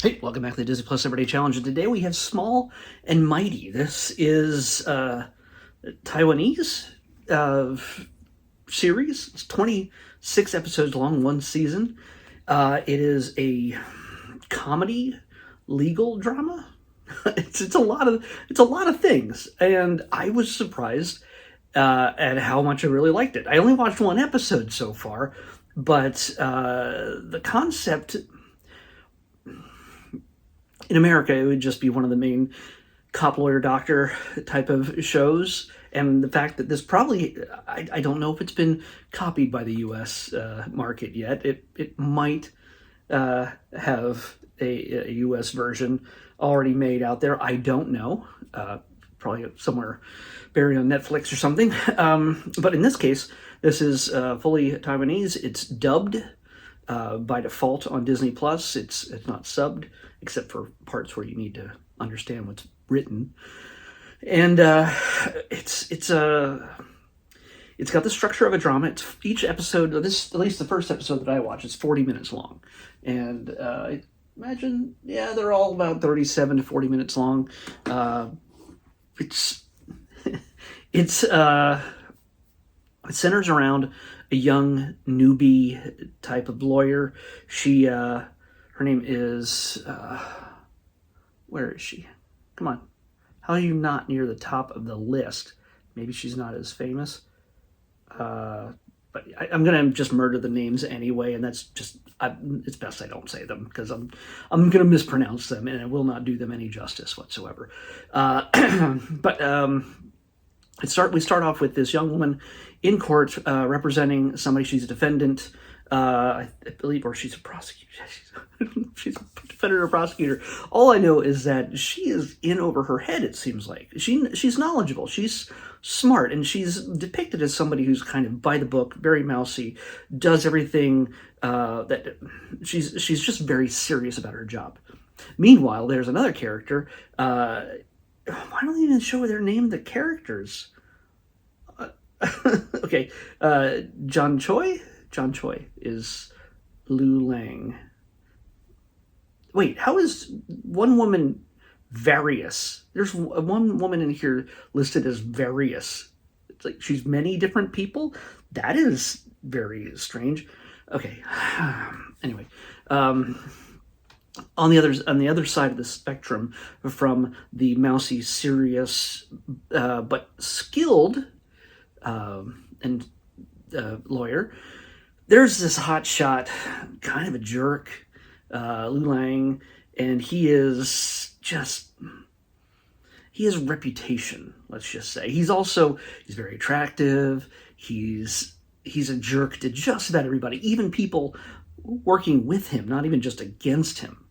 Hey, welcome back to the Disney Plus Everyday Challenge. And today we have Small and Mighty. This is Taiwanese series. It's 26 episodes long, one season. It is a comedy legal drama. It's a lot of things, and I was surprised at how much I really liked it. I only watched one episode so far, but the concept in America, it would just be one of the main cop lawyer doctor type of shows. And the fact that this probably, I don't know if it's been copied by the U.S. Market yet. It might have a U.S. version already made out there. I don't know. Probably somewhere buried on Netflix or something. But in this case, this is fully Taiwanese. It's dubbed by default on Disney Plus. It's not subbed, except for parts where you need to understand what's written. And it's got the structure of a drama. It's each episode, at least the first episode that I watched, is 40 minutes long. And I imagine, they're all about 37 to 40 minutes long. It centers around a young newbie type of lawyer. Her name is, where is she? Come on. How are you not near the top of the list? Maybe she's not as famous. But I'm going to just murder the names anyway, and that's just, it's best I don't say them, because I'm going to mispronounce them, and I will not do them any justice whatsoever. We start off with this young woman in court representing somebody. She's a defendant, I believe, or she's a prosecutor. She's a defendant or prosecutor. All I know is that she is in over her head, it seems like. She's knowledgeable, she's smart, and she's depicted as somebody who's kind of by the book, very mousy, does everything that she's just very serious about her job. Meanwhile, there's another character. Why don't they even show their name, the characters? Okay, John Choi? John Choi is Lu Lang. Wait, how is one woman various? There's one woman in here listed as various. It's like she's many different people? That is very strange. Okay, anyway. On the other side of the spectrum, from the mousy, serious, but skilled lawyer, there's this hotshot, kind of a jerk, Lu Lang, and he has reputation, let's just say. He's very attractive. He's a jerk to just about everybody, even people working with him, not even just against him.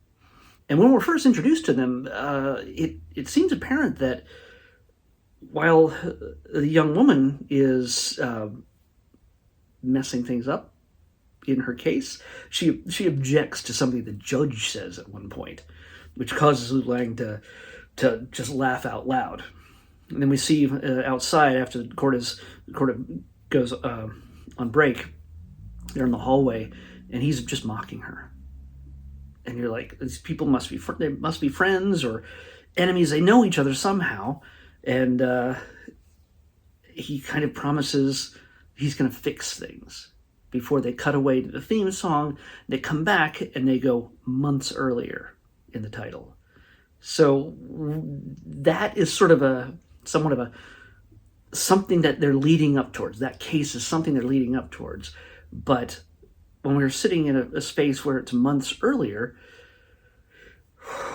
And when we're first introduced to them, it seems apparent that while the young woman is messing things up in her case, she objects to something the judge says at one point, which causes Lu Lang to just laugh out loud. And then we see outside, after the court goes on break, they're in the hallway, and he's just mocking her. And you're like, these people must be friends or enemies. They know each other somehow. And he kind of promises he's going to fix things before they cut away to the theme song. They come back and they go months earlier in the title. So that is somewhat of something that they're leading up towards. That case is something they're leading up towards. But when we're sitting in a space where it's months earlier,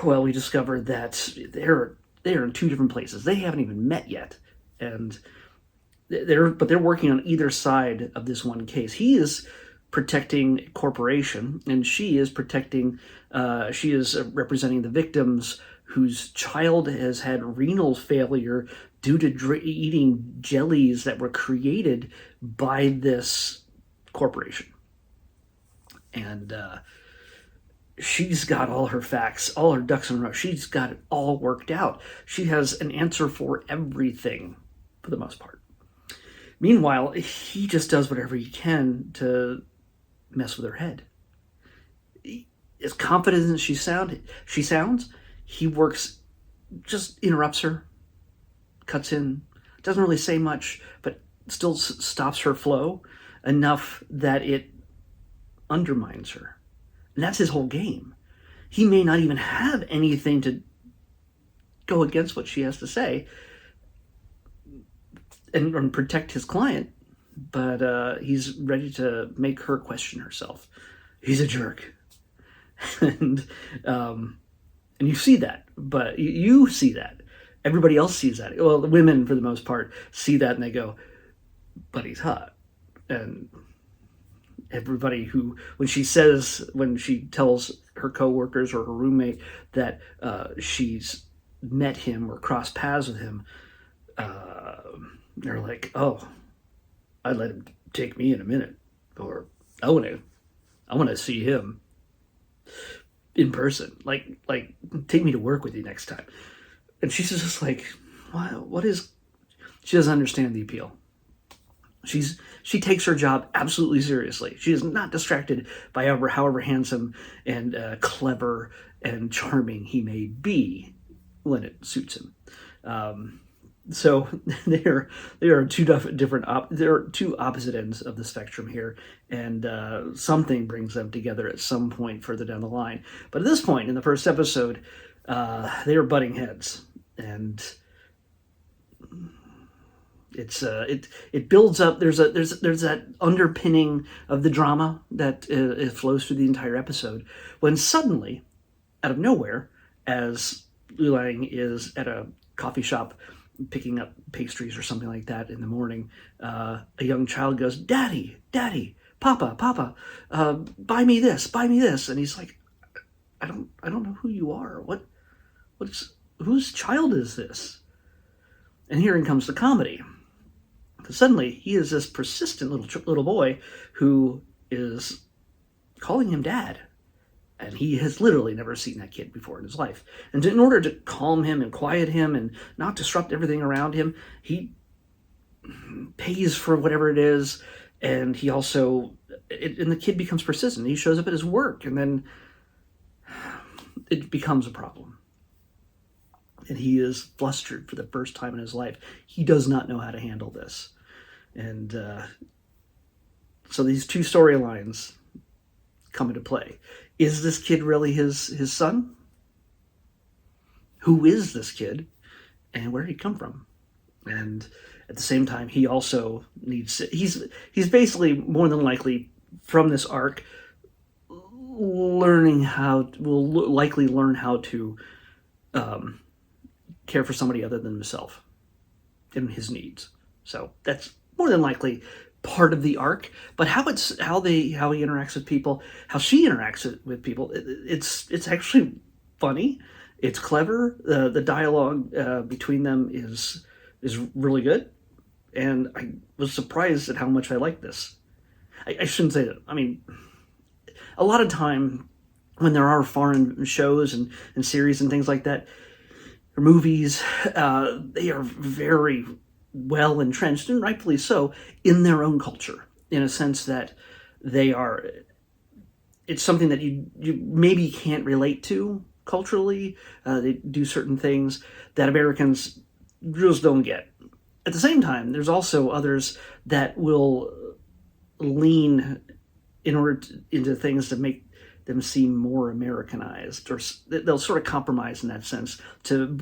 well, we discover that they're in two different places. They haven't even met yet. And they're working on either side of this one case. He is protecting a corporation, and she is representing the victims whose child has had renal failure due to eating jellies that were created by this corporation. And she's got all her facts, all her ducks in a row. She's got it all worked out. She has an answer for everything, for the most part. Meanwhile, he just does whatever he can to mess with her head. as confident as she sounds, he just interrupts her, cuts in, doesn't really say much, but still stops her flow enough that it undermines her. And that's his whole game. He may not even have anything to go against what she has to say and protect his client, but he's ready to make her question herself. He's a jerk. and you see that, but you see that. Everybody else sees that. Well, the women, for the most part, see that and they go, but he's hot. And everybody when she tells her coworkers or her roommate that she's met him or crossed paths with him, they're like, oh, I'd let him take me in a minute, or I want to see him in person, like take me to work with you next time. And she's just like, what is? She doesn't understand the appeal. She takes her job absolutely seriously. She is not distracted by however handsome and clever and charming he may be when it suits him. So there are two opposite ends of the spectrum here, and something brings them together at some point further down the line. But at this point in the first episode, they are butting heads, and it builds up. There's that underpinning of the drama that it flows through the entire episode. When suddenly, out of nowhere, as Liu Lang is at a coffee shop picking up pastries or something like that in the morning, a young child goes, "Daddy, Daddy, Papa, buy me this," and he's like, I don't know who you are. Whose child is this? And herein comes the comedy. Because suddenly he is this persistent little boy who is calling him dad. And he has literally never seen that kid before in his life. And in order to calm him and quiet him and not disrupt everything around him, he pays for whatever it is. And he also, and the kid becomes persistent. He shows up at his work, and then it becomes a problem. And he is flustered for the first time in his life. He does not know how to handle this. And so these two storylines come into play. Is this kid really his son? Who is this kid? And where did he come from? And at the same time, he also needs... He's basically, more than likely, from this arc, will likely learn how to care for somebody other than himself and his needs. So that's more than likely part of the arc. But how he interacts with people, how she interacts with people, it's actually funny. It's clever. The dialogue between them is really good, and I was surprised at how much I liked this. I shouldn't say that. I mean, a lot of time when there are foreign shows and series and things like that, or movies, they are very well entrenched, and rightfully so, in their own culture, in a sense that it's something that you maybe can't relate to culturally. They do certain things that Americans just don't get. At the same time, there's also others that will lean into things to make them seem more Americanized, or they'll sort of compromise in that sense to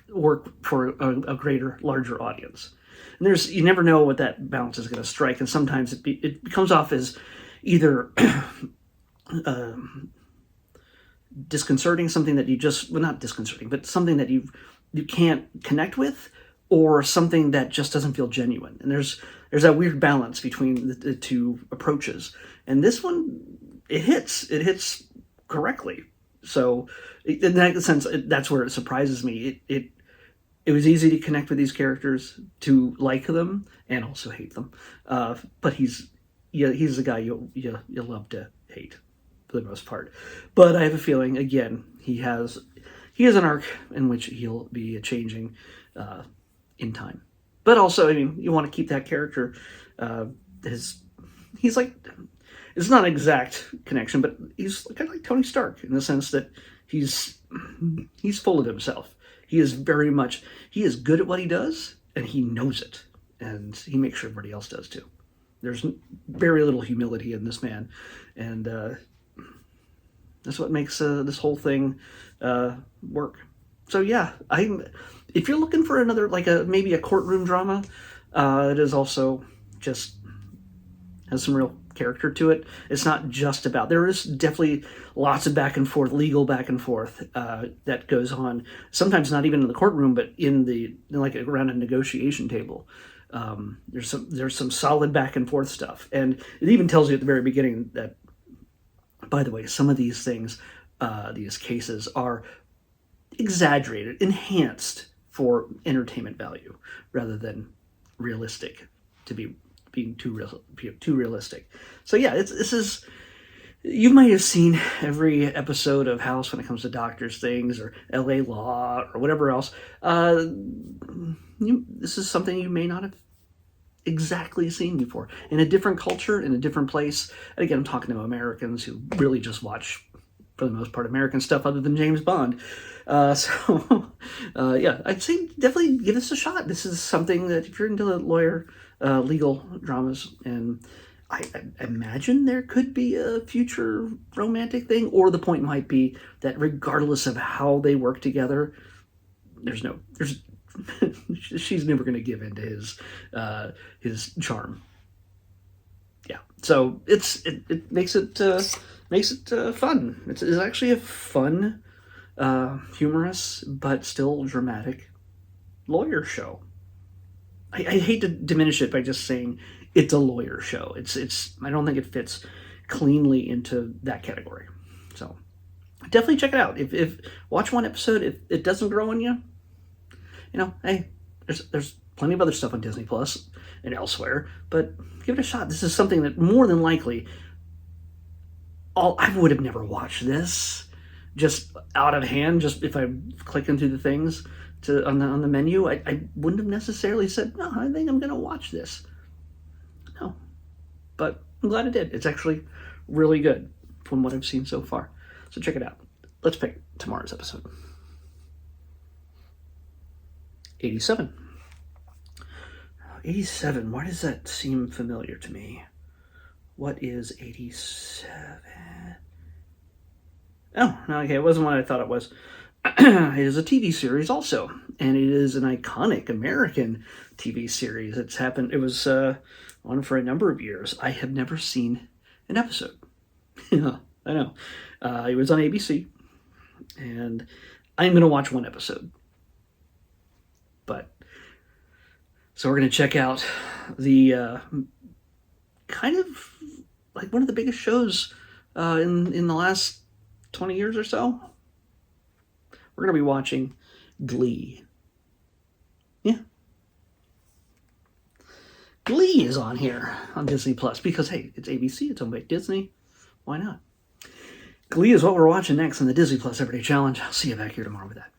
work for a larger audience. And you never know what that balance is going to strike, and sometimes it comes off as either disconcerting, something that you just, well, not disconcerting, but something that you can't connect with, or something that just doesn't feel genuine. And there's that weird balance between the two approaches. And this one, it hits correctly. So in that sense, that's where it surprises me. It was easy to connect with these characters, to like them, and also hate them. But he's the guy you'll love to hate for the most part. But I have a feeling, again, he has an arc in which he'll be changing in time. But also, I mean, you want to keep that character. He's like, it's not an exact connection, but he's kind of like Tony Stark in the sense that he's full of himself. He is good at what he does, and he knows it, and he makes sure everybody else does too. There's very little humility in this man, and that's what makes this whole thing work. So yeah, if you're looking for another, like maybe a courtroom drama, it is also just has some real character to it. It's not just about, there is definitely lots of back and forth, legal back and forth that goes on. Sometimes not even in the courtroom, but like around a negotiation table. There's some solid back and forth stuff, and it even tells you at the very beginning that, by the way, some of these things, these cases are exaggerated, enhanced for entertainment value rather than realistic, to being too realistic. So yeah, this is, you might have seen every episode of House when it comes to doctors things or LA Law or whatever else. This is something you may not have exactly seen before, in a different culture, in a different place. And again, I'm talking to Americans who really just watch, for the most part, American stuff other than James Bond. Yeah, I'd say definitely give this a shot. This is something that if you're into legal dramas, and I imagine there could be a future romantic thing, or the point might be that regardless of how they work together, she's never going to give in to his charm. Yeah, so it makes it fun. It's actually a fun, humorous but still dramatic lawyer show. I hate to diminish it by just saying it's a lawyer show. I don't think it fits cleanly into that category. So definitely check it out. If watch one episode, if it doesn't grow on you, hey, there's plenty of other stuff on Disney Plus and elsewhere, but give it a shot. This is something that more than likely, I would have never watched this just out of hand. Just if I'm clicking through the things on the menu, I wouldn't have necessarily said, no, I think I'm going to watch this. No, but I'm glad I did. It's actually really good from what I've seen so far. So check it out. Let's pick tomorrow's episode. 87. 87, why does that seem familiar to me? What is 87? Oh, okay, it wasn't what I thought it was. It is a TV series also, and it is an iconic American TV series. It was on for a number of years. I have never seen an episode. Yeah, I know. It was on ABC, and I'm going to watch one episode. So we're going to check out the kind of like one of the biggest shows in the last 20 years or so. We're going to be watching Glee. Yeah. Glee is on here on Disney Plus because, hey, it's ABC, it's owned by Disney. Why not? Glee is what we're watching next on the Disney Plus Everyday Challenge. I'll see you back here tomorrow with that.